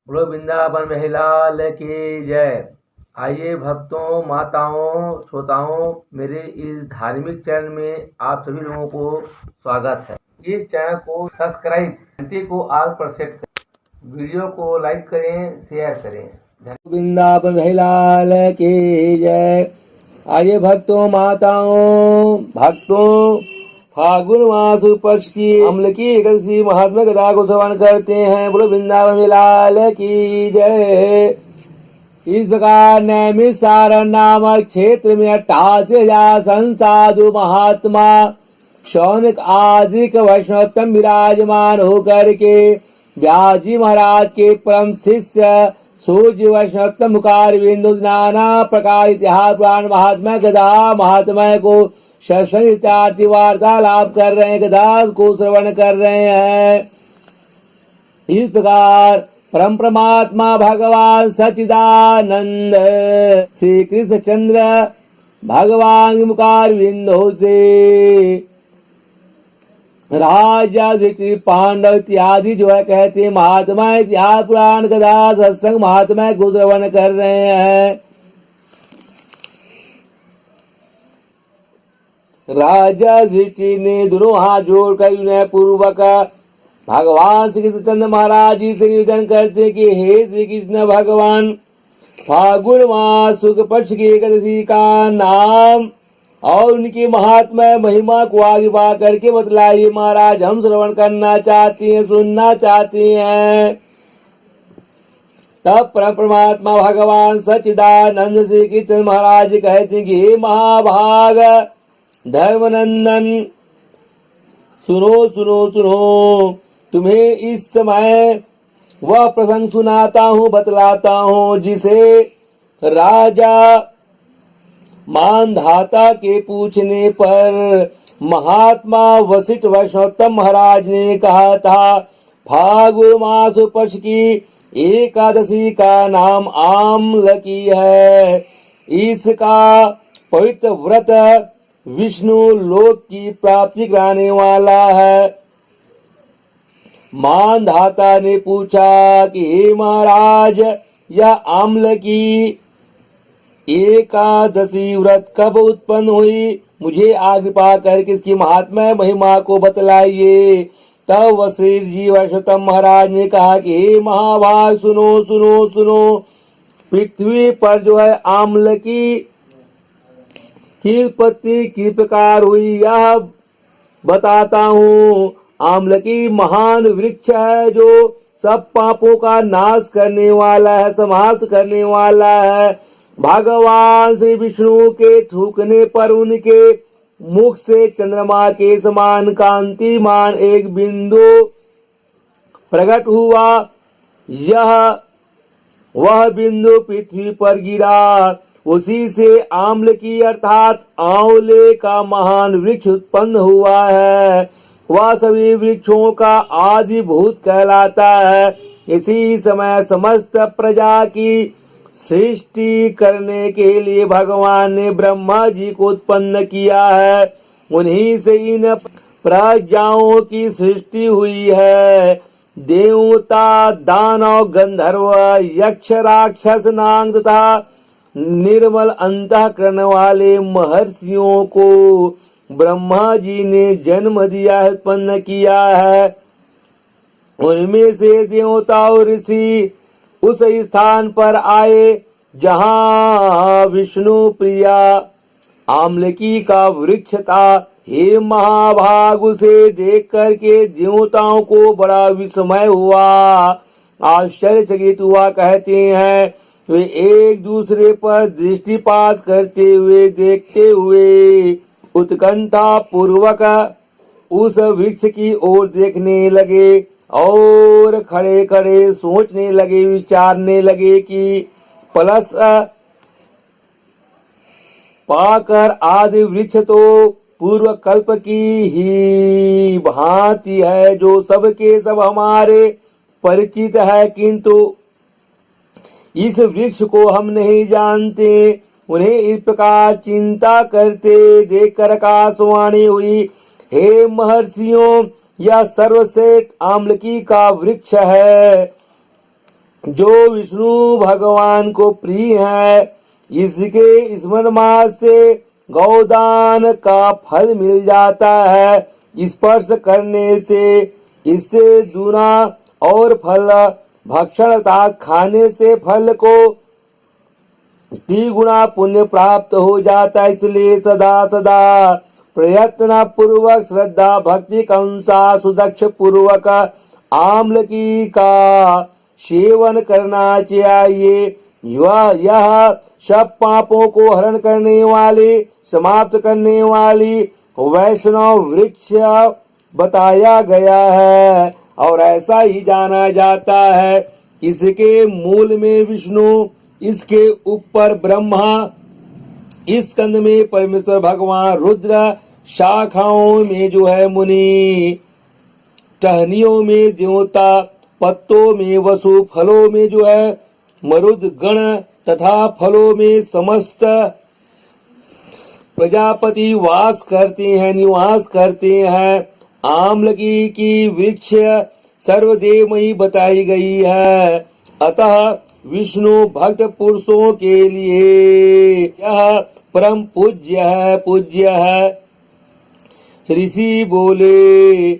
बोलो वृंदावन महिलाल की जय। आइए भक्तों, माताओं, श्रोताओं, मेरे इस धार्मिक चैनल में आप सभी लोगों को स्वागत है। इस चैनल को सब्सक्राइब, घंटी को ऑल पर सेट करें, वीडियो को लाइक करें, शेयर करें। वृंदावन महिलाल की जय। आइए भक्तों, माताओं, भक्तों, फागुन मास पक्ष की अम्ल की एकादशी महात्मा कथा को श्रवण करते हैं। बोलो वृंदावन लाल की जय। इस प्रकार नैमिष सारण नामक क्षेत्र में 88,000 संसाधु महात्मा शौनक आदिक वैष्णवोत्तम विराजमान होकर के व्यास जी महाराज के परम शिष्य सूर्य वैष्णवोत्तम मुखार बिंदु नाना प्रकार इतिहास पुराण महात्मा कथा महात्मा को सत्संग वार्तालाप कर रहे हैं, कथा को श्रवण कर रहे हैं। इस प्रकार परम परमात्मा भगवान सच्चिदानंद श्री कृष्ण चंद्र भगवान के मुखार बिंदु से राजा पांडव इत्यादि जो है कहते महात्मा इतिहास पुराण कथा सत्संग महात्मा को श्रवण कर रहे हैं। राजा दृष्टि ने दोनों हाथ जोड़कर विनय पूर्वक भगवान श्री कृष्ण महाराज जी से निवेदन करते कि हे श्री कृष्ण भगवान, फागुन मास शुक्ल पक्ष की एकादशी का नाम और उनकी महात्मा महिमा को आगे पा करके बतलाइए महाराज। हम श्रवण करना चाहते हैं, सुनना चाहते हैं। तब परमात्मा भगवान सच्चिदानंद श्री कृष्ण महाराज कहते हैं कि हे महाभाग धर्मनंदन, सुनो सुनो सुनो, तुम्हें इस समय वह प्रसंग सुनाता हूँ, बतलाता हूँ, जिसे राजा मानधाता के पूछने पर महात्मा वशिष्ठ वैष्णवोत्तम महाराज ने कहा था, फागुन मास पक्ष की एकादशी का नाम आम्लकी है। इसका पवित्र व्रत विष्णु लोक की प्राप्ति कराने वाला है। मानधाता ने पूछा कि हे महाराज, यह आम्लकी एकादशी व्रत कब उत्पन्न हुई? मुझे आगे पा करके इसकी महात्मा महिमा को बतलाइए। तब वशिष्ठ जी वैष्णवोत्तम महाराज ने कहा कि हे महाभाग, सुनो सुनो सुनो, पृथ्वी पर जो है आम्लकी की उत्पत्ति किस प्रकार हुई यह बताता हूँ। आम्लकी महान वृक्ष है जो सब पापों का नाश करने वाला है, समाप्त करने वाला है। भगवान श्री विष्णु के थूकने पर उनके मुख से चंद्रमा के समान कांतिमान एक बिंदु प्रकट हुआ। यह वह बिंदु पृथ्वी पर गिरा। उसी से आम्लकी अर्थात आंवले का महान वृक्ष उत्पन्न हुआ है। वह सभी वृक्षों का आदिभूत कहलाता है। इसी समय समस्त प्रजा की सृष्टि करने के लिए भगवान ने ब्रह्मा जी को उत्पन्न किया है। उन्हीं से इन प्रजाओं की सृष्टि हुई है। देवता, दानव, गंधर्व, यक्ष, राक्षस, नाग तथा निर्मल अंतःकरण वाले महर्षियों को ब्रह्मा जी ने जन्म दिया है, उत्पन्न किया है। उनमें से देवता और ऋषि उस स्थान पर आए जहाँ विष्णु प्रिया आम्लकी का वृक्ष था। हे महाभाग, उसे देख करके देवताओं को बड़ा विस्मय हुआ, आश्चर्यचकित हुआ। कहते हैं वे एक दूसरे पर दृष्टिपात करते हुए, देखते हुए उत्कंठा पूर्वक उस वृक्ष की ओर देखने लगे और खड़े खड़े सोचने लगे, विचारने लगे कि पलस पाकर आदि वृक्ष तो पूर्व कल्प की ही भांति है, जो सबके सब हमारे परिचित है, किंतु इस वृक्ष को हम नहीं जानते। उन्हें इस प्रकार चिंता करते देखकर आकाशवाणी हुई, हे महर्षियों, यह सर्वश्रेष्ठ आम्लकी का वृक्ष है। जो विष्णु भगवान को प्रिय है, इसके स्मरण मात्र से गौदान का फल मिल जाता है। स्पर्श करने से इससे दूना और फल भक्षण अर्थात खाने से फल को 3 गुना पुण्य प्राप्त हो जाता है। इसलिए सदा सदा प्रयत्न पूर्वक श्रद्धा भक्ति कंसा सुदक्ष पूर्वक आम्लकी का सेवन करना चाहिए। यह सब पापों को हरण करने वाली समाप्त करने वाली वैष्णव वृक्ष बताया गया है और ऐसा ही जाना जाता है। इसके मूल में विष्णु, इसके ऊपर ब्रह्मा, इस कंद में परमेश्वर भगवान रुद्र, शाखाओं में जो है मुनि, टहनियों में देवता, पत्तों में वसु, फलों में जो है मरुद गण तथा फलों में समस्त प्रजापति वास करते हैं, निवास करते हैं। आम्लकी की वृक्ष सर्वदेवमयी बताई गई है। अतः विष्णु भक्त पुरुषों के लिए यह परम पूज्य है। ऋषि बोले,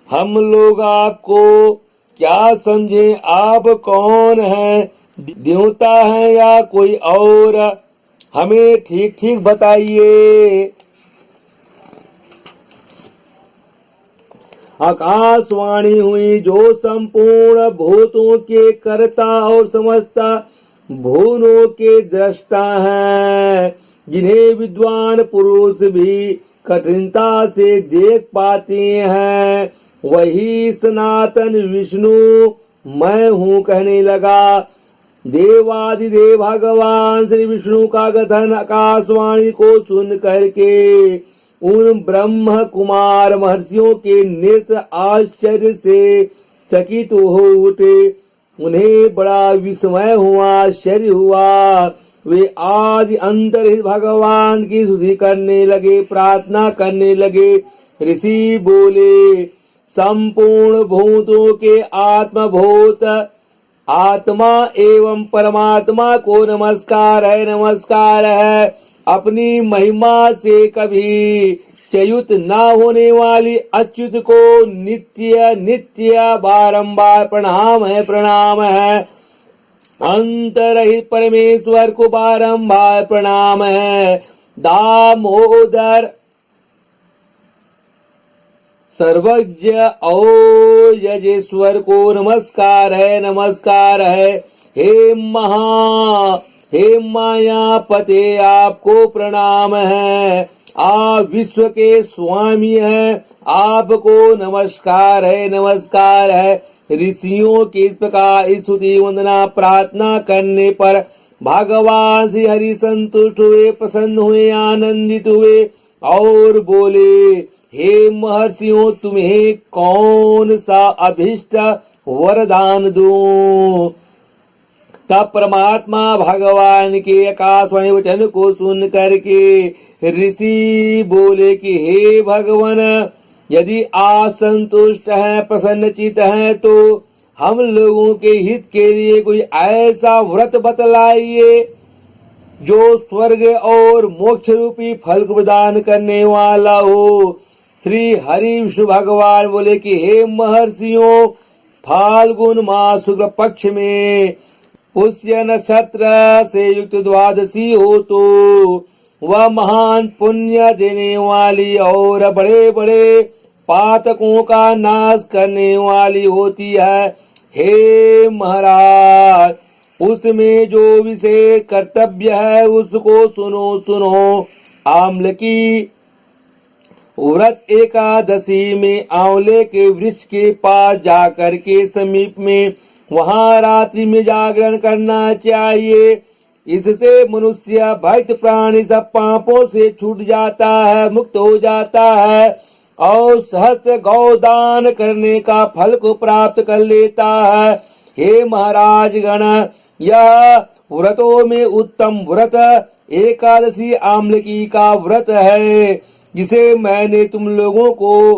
हम लोग आपको क्या समझे, आप कौन हैं, देवता हैं या कोई और, हमें ठीक ठीक बताइए। आकाशवाणी हुई, जो संपूर्ण भूतों के कर्ता और समस्त भुवनों के दृष्टा हैं, जिन्हें विद्वान पुरुष भी कठिनता से देख पाते हैं, वही सनातन विष्णु मैं हूँ कहने लगा। देवादिदेव भगवान श्री विष्णु का कथन आकाशवाणी को सुन करके उन ब्रह्म कुमार महर्षियों के नेत्र आश्चर्य से चकित हो उठे। उन्हें बड़ा विस्मय हुआ, आश्चर्य हुआ। वे आदि अंतरहित भगवान की स्तुति करने लगे, प्रार्थना करने लगे। ऋषि बोले, संपूर्ण भूतों के आत्मभूत आत्मा एवं परमात्मा को नमस्कार है, नमस्कार है। अपनी महिमा से कभी च्युत न होने वाली अच्युत को नित्य नित्य बारंबार प्रणाम है, प्रणाम है। अंतरहित परमेश्वर को बारंबार प्रणाम है। दामोदर सर्वज्ञ और यजेश्वर को नमस्कार है, नमस्कार है। हे मायापते आपको प्रणाम है। आप विश्व के स्वामी हैं, आपको नमस्कार है, नमस्कार है। ऋषियों की इस प्रकार स्तुति वंदना प्रार्थना करने पर भगवान श्री हरि संतुष्ट हुए, प्रसन्न हुए, आनंदित हुए और बोले, हे महर्षियों, तुम्हें कौन सा अभिष्ट वरदान दूं। तब परमात्मा भगवान के आकाशवाणी वचन को सुन करके ऋषि बोले कि हे भगवान, यदि आप संतुष्ट हैं, प्रसन्नचित हैं, तो हम लोगों के हित के लिए कोई ऐसा व्रत बतलाइए जो स्वर्ग और मोक्ष रूपी फल को प्रदान करने वाला हो। श्री हरि विष्णु भगवान बोले कि हे महर्षियों, फाल्गुन मास शुक्ल पक्ष में पुष्य नक्षत्र से युक्त द्वादशी हो तो वह महान पुण्य देने वाली और बड़े बड़े पातकों का नाश करने वाली होती है। हे महाराज, उसमें जो विशेष कर्तव्य है उसको सुनो सुनो। आम्लकी व्रत एकादशी में आंवले के वृक्ष के पास जाकर के समीप में वहां रात्रि में जागरण करना चाहिए। इससे मनुष्य भक्त प्राणी सब पापों से छूट जाता है, मुक्त हो जाता है और सहस्त्र गौदान करने का फल को प्राप्त कर लेता है। हे महाराज गण, यह व्रतों में उत्तम व्रत एकादशी आम्लकी का व्रत है, जिसे मैंने तुम लोगों को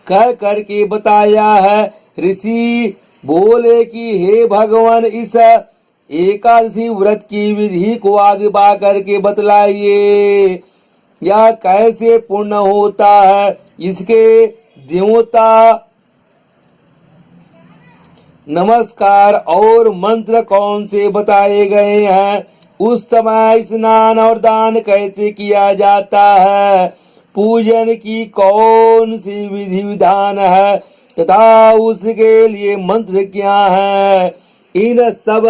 कह करके बताया है। ऋषि बोले कि हे भगवान, इस एकादशी व्रत की विधि को आगे पा करके बतलाइए, यह कैसे पूर्ण होता है, इसके देवता नमस्कार और मंत्र कौन से बताए गए हैं, उस समय स्नान और दान कैसे किया जाता है, पूजन की कौन सी विधि विधान है तथा उसके लिए मंत्र क्या है, इन सब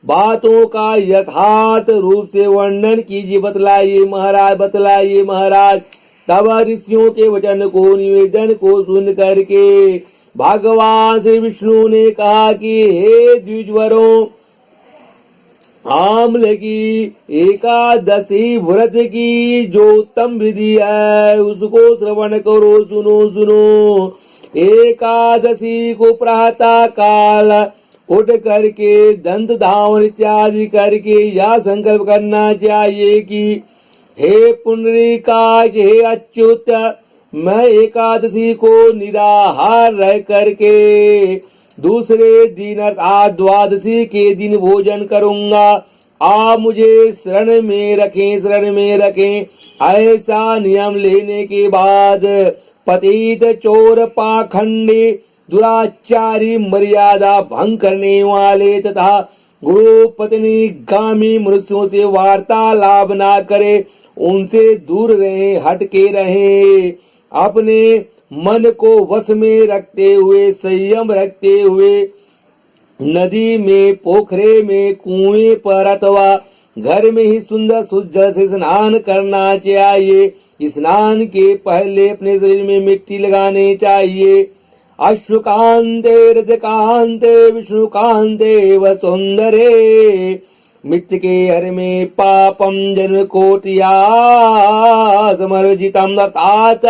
बातों का यथार्थ रूप से वर्णन कीजिए, बतलाइए महाराज, बतलाइए महाराज। तब ऋषियों के वचन को, निवेदन को सुन करके भगवान श्री विष्णु ने कहा कि हे द्विजवरों, आम्ल की एकादशी व्रत की जो उत्तम विधि है उसको श्रवण करो, सुनो सुनो। एकादशी को प्रातः काल उठ करके दंत धावन इत्यादि करके यह संकल्प करना चाहिए कि हे पुंडरीकाक्ष, हे अच्युत, मैं एकादशी को निराहार रह करके दूसरे दिन अर्थात द्वादशी के दिन भोजन करूंगा। आप मुझे शरण में रखें, शरण में रखें। ऐसा नियम लेने के बाद पतित, चोर, पाखंडी, दुराचारी, मर्यादा भंग करने वाले तथा गुरु पत्नी गामी मनुष्यों से वार्तालाप ना करे, उनसे दूर रहे, हटके रहे। अपने मन को वश में रखते हुए, संयम रखते हुए नदी में, पोखरे में, कुएं पर अथवा घर में ही सुंदर शुद्ध जल से स्नान करना चाहिए। स्नान के पहले अपने शरीर में मिट्टी लगाने चाहिए। अश्वकांते रजकांते विष्णुकांते व सुंदरे मृत्यु के हर में पापम जन्म कोटिया समर्जितम, अर्थात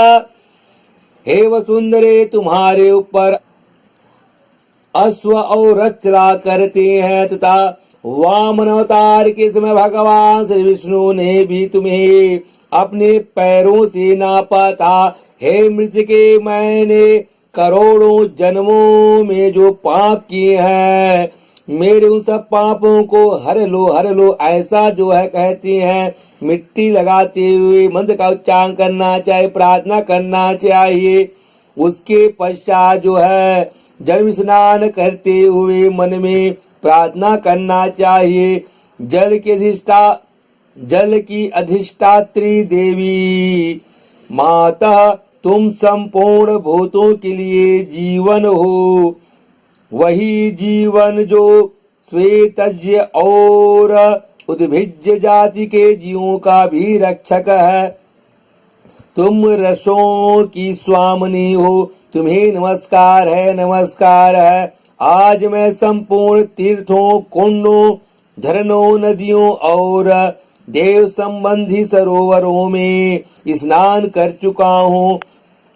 हे वसुंधरे, तुम्हारे ऊपर अश्व और रथ चला करते हैं तथा वामन अवतार के समय भगवान श्री विष्णु ने भी तुम्हें अपने पैरों से नापा था। हे मृत्यके, मैंने करोड़ों जन्मों में जो पाप किए हैं, मेरे उन सब पापों को हर लो, हर लो, ऐसा जो है कहते हैं। मिट्टी लगाते हुए मंत्र का उच्चारण करना चाहिए, प्रार्थना करना चाहिए। उसके पश्चात जो है जल स्नान करते हुए मन में प्रार्थना करना चाहिए। जल की अधिष्ठात्री देवी माता, तुम संपूर्ण भूतों के लिए जीवन हो, वही जीवन जो श्वेतज्य और उद्भिज्य जाति के जीवों का भी रक्षक है। तुम रसों की स्वामिनी हो, तुम्हें नमस्कार है, नमस्कार है। आज मैं संपूर्ण तीर्थों, कुंडों, झरनों, नदियों और देव संबंधी सरोवरों में स्नान कर चुका हूँ।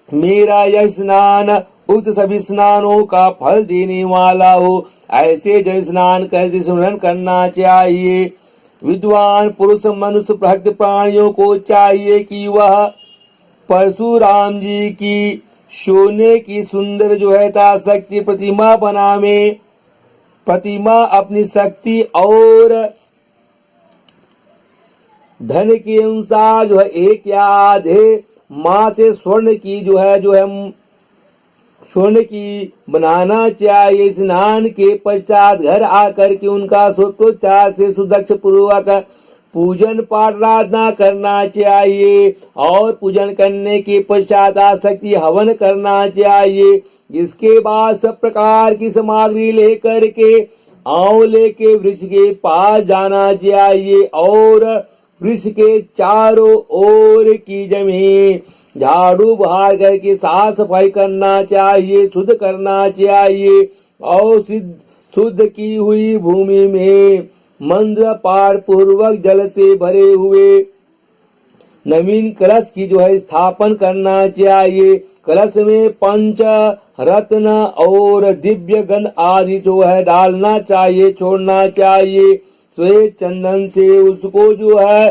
मेरा यह स्नान उक्त सभी स्नानों का फल देने वाला हो, ऐसे जल स्नान करके स्मरण करना चाहिए। विद्वान पुरुष मनुष्य भक्त प्राणियों को चाहिए कि वह परशुराम जी की सोने की सुंदर जो है शक्ति प्रतिमा बनावे। प्रतिमा अपनी शक्ति और धन के अनुसार जो है एक या आधे माँ से स्वर्ण की जो है स्वर्ण की बनाना चाहिए। स्नान के पश्चात घर आकर के उनका सूत्रोच्चार से सुदक्ष पूर्वक पूजन पाठ आराधना करना चाहिए और पूजन करने के पश्चात आसक्ति हवन करना चाहिए। इसके बाद सब प्रकार की सामग्री लेकर के आंवले के वृक्ष के पास जाना चाहिए और वृक्ष के चारों ओर की जमीन झाड़ू बहार करके साफ सफाई करना चाहिए, शुद्ध करना चाहिए और शुद्ध की हुई भूमि में मंत्र पाठ पूर्वक जल से भरे हुए नवीन कलश की जो है स्थापन करना चाहिए। कलश में पंच रत्न और दिव्य गंध आदि जो है डालना चाहिए, छोड़ना चाहिए। श्वेत चंदन से उसको जो है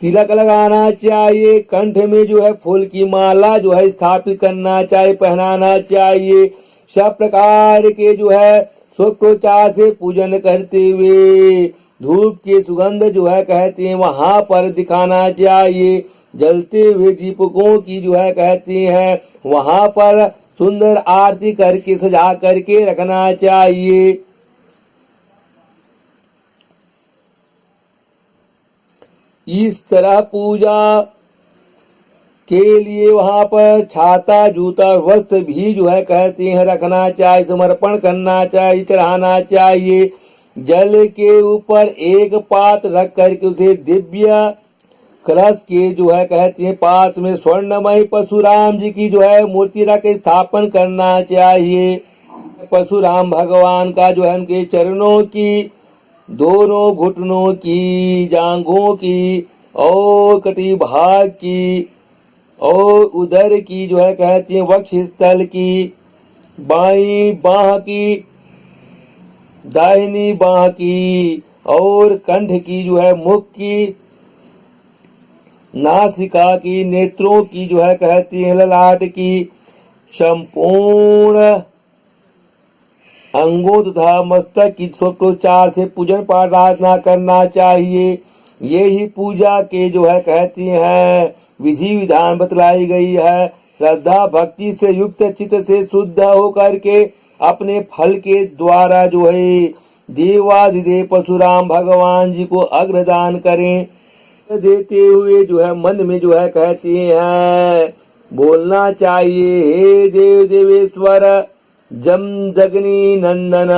तिलक लगाना चाहिए, कंठ में जो है फूल की माला जो है स्थापित करना चाहिए, पहनाना चाहिए। सब प्रकार के जो है षोडशोपचार से पूजन करते हुए धूप के सुगंध जो है कहते हैं वहां पर दिखाना चाहिए। जलते हुए दीपकों की जो है कहते हैं वहां पर सुंदर आरती करके सजा करके रखना चाहिए। इस तरह पूजा के लिए वहां पर छाता जूता वस्त्र भी जो है कहते हैं रखना चाहिए, समर्पण करना चाहिए, चढ़ाना चाहिए। जल के ऊपर एक पात रख करके उसे दिव्य कलश के जो है कहते हैं पास में स्वर्णमय परशुराम जी की जो है मूर्ति रख स्थापन करना चाहिए। परशुराम भगवान का जो है उनके चरणों की, दोनों घुटनों की, जांघों की और कटी भाग की और उदर की जो है कहते हैं वक्ष स्थल की, बाई बाह की, दाहिनी बाह की और कंठ की जो है मुख की, नासिका की, नेत्रों की जो है कहती है ललाट की, संपूर्ण अंगों तथा मस्तक की षोडशोपचार से पूजन प्रार्थना करना चाहिए। यही पूजा के जो है कहती हैं विधि विधान बतलाई गई है। श्रद्धा भक्ति से युक्त चित्त से शुद्ध होकर के अपने फल के द्वारा जो है देवाधिदेव परशुराम भगवान जी को अग्रदान करें। देते हुए जो है मन में जो है कहते हैं बोलना चाहिए, हे देव देवेश्वर जम जगनी नंदन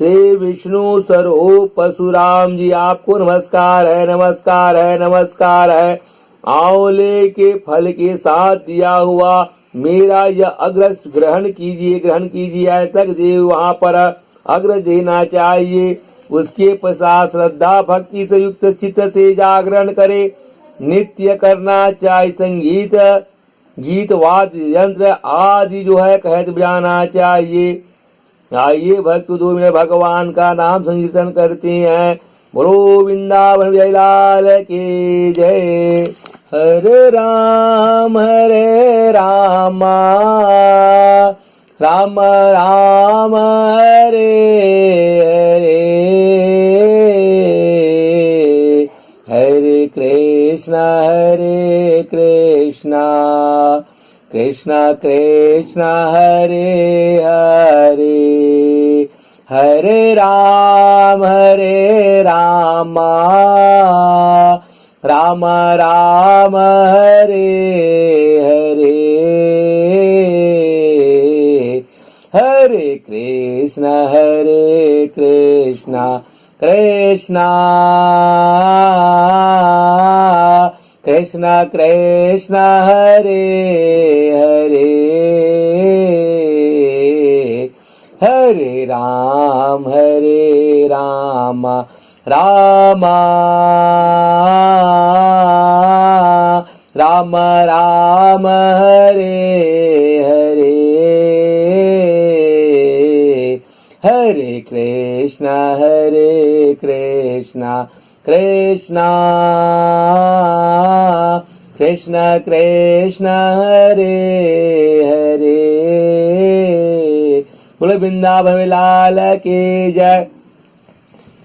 श्री विष्णु स्वरूप परशुराम जी आपको नमस्कार है, नमस्कार है, नमस्कार है। आंवले के फल के साथ दिया हुआ मेरा यह अग्रज ग्रहण कीजिए, ग्रहण कीजिए, ऐसा देव वहां पर अग्रज देना चाहिए। उसके पश्चात श्रद्धा भक्ति से युक्त चित्त से जागरण करे, नित्य करना चाहिए। संगीत गीत वाद्य यंत्र आदि जो है कहत बजाना चाहिए। आइए भक्त 2 मिनट भगवान का नाम संकीर्तन करते हैं। बोलो वृंदावन विजय लाल की जय। हरे राम राम राम हरे हरे, हरे कृष्णा कृष्णा कृष्णा हरे हरे, हरे राम राम राम हरे हरे, हरे कृष्णा कृष्णा कृष्णा कृष्णा हरे हरे, हरे राम राम राम राम हरे हरे, हरे कृष्णा कृष्णा कृष्णा कृष्णा हरे हरे। बोले वृंदावन लाल के जय।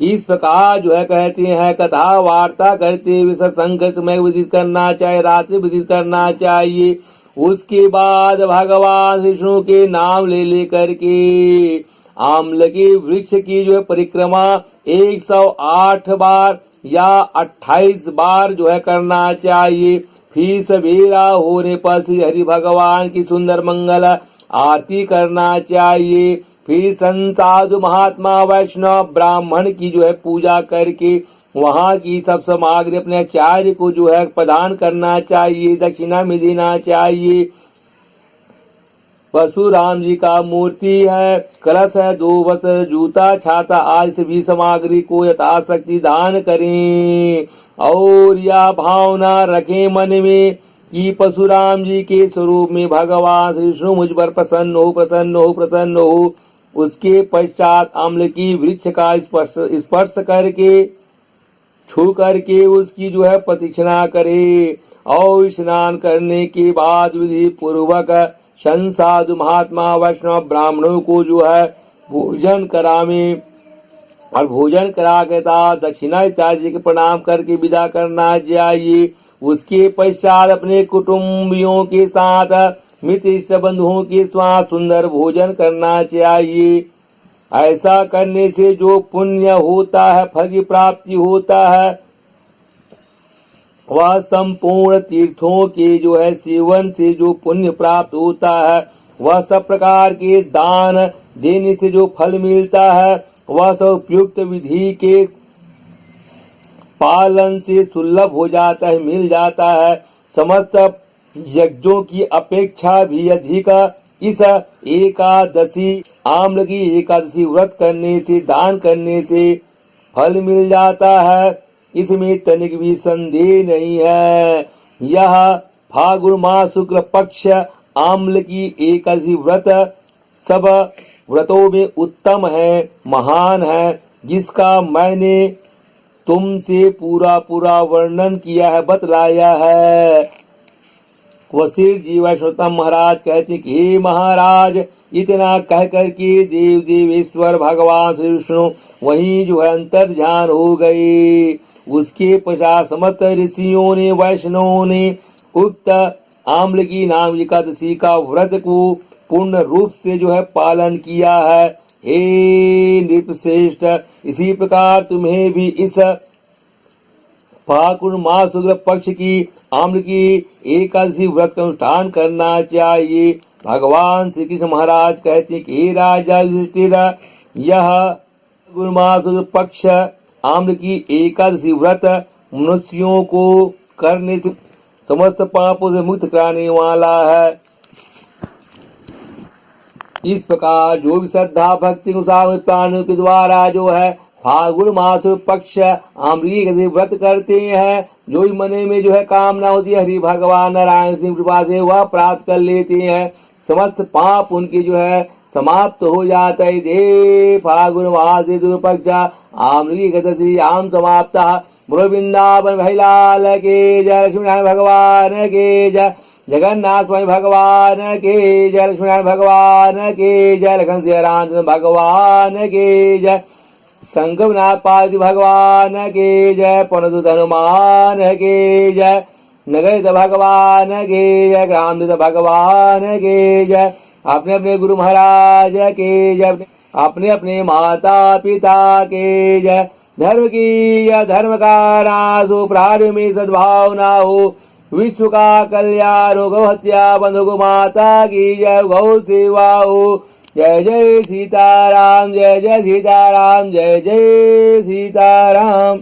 इस प्रकार जो है कहते हैं कथा वार्ता करते हुए सत्संग समय विदित करना चाहिए, रात्रि विदित करना चाहिए। उसके बाद भगवान विष्णु के नाम ले लेकर के आम्ल के वृक्ष की जो है परिक्रमा 108 बार या 28 बार जो है करना चाहिए। फिर सवेरा होने पर श्री हरि भगवान की सुंदर मंगल आरती करना चाहिए। फिर संत साधु महात्मा वैष्णव ब्राह्मण की जो है पूजा करके वहाँ की सब सामग्री अपने आचार्य को जो है प्रदान करना चाहिए, दक्षिणा में देना चाहिए। परशुराम जी का मूर्ति है, कलश है, 2 वस्त्र, जूता, छाता आदि सभी सामग्री को यथाशक्ति दान करें और यह भावना रखें मन में कि परशुराम जी के स्वरूप में भगवान श्री विष्णु मुझ पर प्रसन्न हो। उसके पश्चात अम्ल की वृक्ष का स्पर्श करके छू करके उसकी जो है प्रदक्षिणा करे और स्नान करने के बाद विधि पूर्वक संत साधु महात्मा वैष्णव ब्राह्मणों को जो है भोजन करावे और भोजन करा के साथ दक्षिणा इत्यादि के प्रणाम करके विदा करना चाहिए। उसके पश्चात अपने कुटुंबियों के साथ मित्र इष्ट बंधुओं के साथ सुंदर भोजन करना चाहिए। ऐसा करने से जो पुण्य होता है, फल की प्राप्ति होता है, वह संपूर्ण तीर्थों के जो है सेवन से जो पुण्य प्राप्त होता है, वह सब प्रकार के दान देने से जो फल मिलता है, वह सब उपयुक्त विधि के पालन से सुलभ हो जाता है, मिल जाता है। समस्त यज्ञों की अपेक्षा भी अधिक इस एकादशी आम्ल की एकादशी व्रत करने से, दान करने से फल मिल जाता है। इसमें तनिक भी संदेह नहीं है। यह फागुन माह शुक्ल पक्ष आम्ल की एकादशी व्रत सब व्रतों में उत्तम है, महान है, जिसका मैंने तुमसे पूरा वर्णन किया है, बतलाया है। वशिष्ठ जी वैष्णव महाराज कहते कि हे महाराज, इतना कह करके देव देवेश्वर भगवान श्री विष्णु वहीं जो है अंतर ध्यान हो गए। उसके पश्चात समस्त ऋषियों ने, वैष्णवों ने उक्त आम्ल की नाम एकादशी का व्रत को पूर्ण रूप से जो है पालन किया है। हे नृपश्रेष्ठ, इसी प्रकार तुम्हें भी इस फागुन माह शुक्ल पक्ष की आम्ल की एकादशी व्रत का अनुष्ठान करना चाहिए। भगवान श्री कृष्ण महाराज कहते हैं कि राजा युधिष्ठिर, यह फागुन माह शुक्ल पक्ष आम्ल की एकादशी व्रत मनुष्यों को करने से समस्त पापों से मुक्त कराने वाला है। इस प्रकार जो भी श्रद्धा भक्ति प्राणियों के द्वारा जो है फागुन मास पक्ष आम्ली के व्रत करते हैं, जो भी मने में जो है कामना होती है, हरि भगवान नारायण सिंह कृपा से वह प्राप्त कर लेते हैं। समस्त पाप उनके जो है समाप्त हो जाता है। दे फागुन मास पक्ष आम्ली एकादशी आम समाप्त। बोलो वृंदावन भाई लाल के जय, लक्ष्मी नारायण भगवान के जय, जगन्नाथ स्वामी भगवान के जय, लक्ष्मी नारायण भगवान के जय, लखन सिंह रामचंद्र भगवान के जय, संगमनाथ पार्वती भगवान के जय, पवनसुत हनुमान के जय, नगरित भगवान के जय, ग्रामदूत भगवान के जय, अपने अपने गुरु महाराज के जय, अपने अपने माता पिता के जय। धर्म की या धर्म का नाश हो, प्राणियों में सद्भावना हो, विश्व का कल्याण हो, गौ हत्या बंद हो, माता की जय, गौ सेवा हो। जय जय सीताराम, जय जय सीताराम, जय जय सीताराम।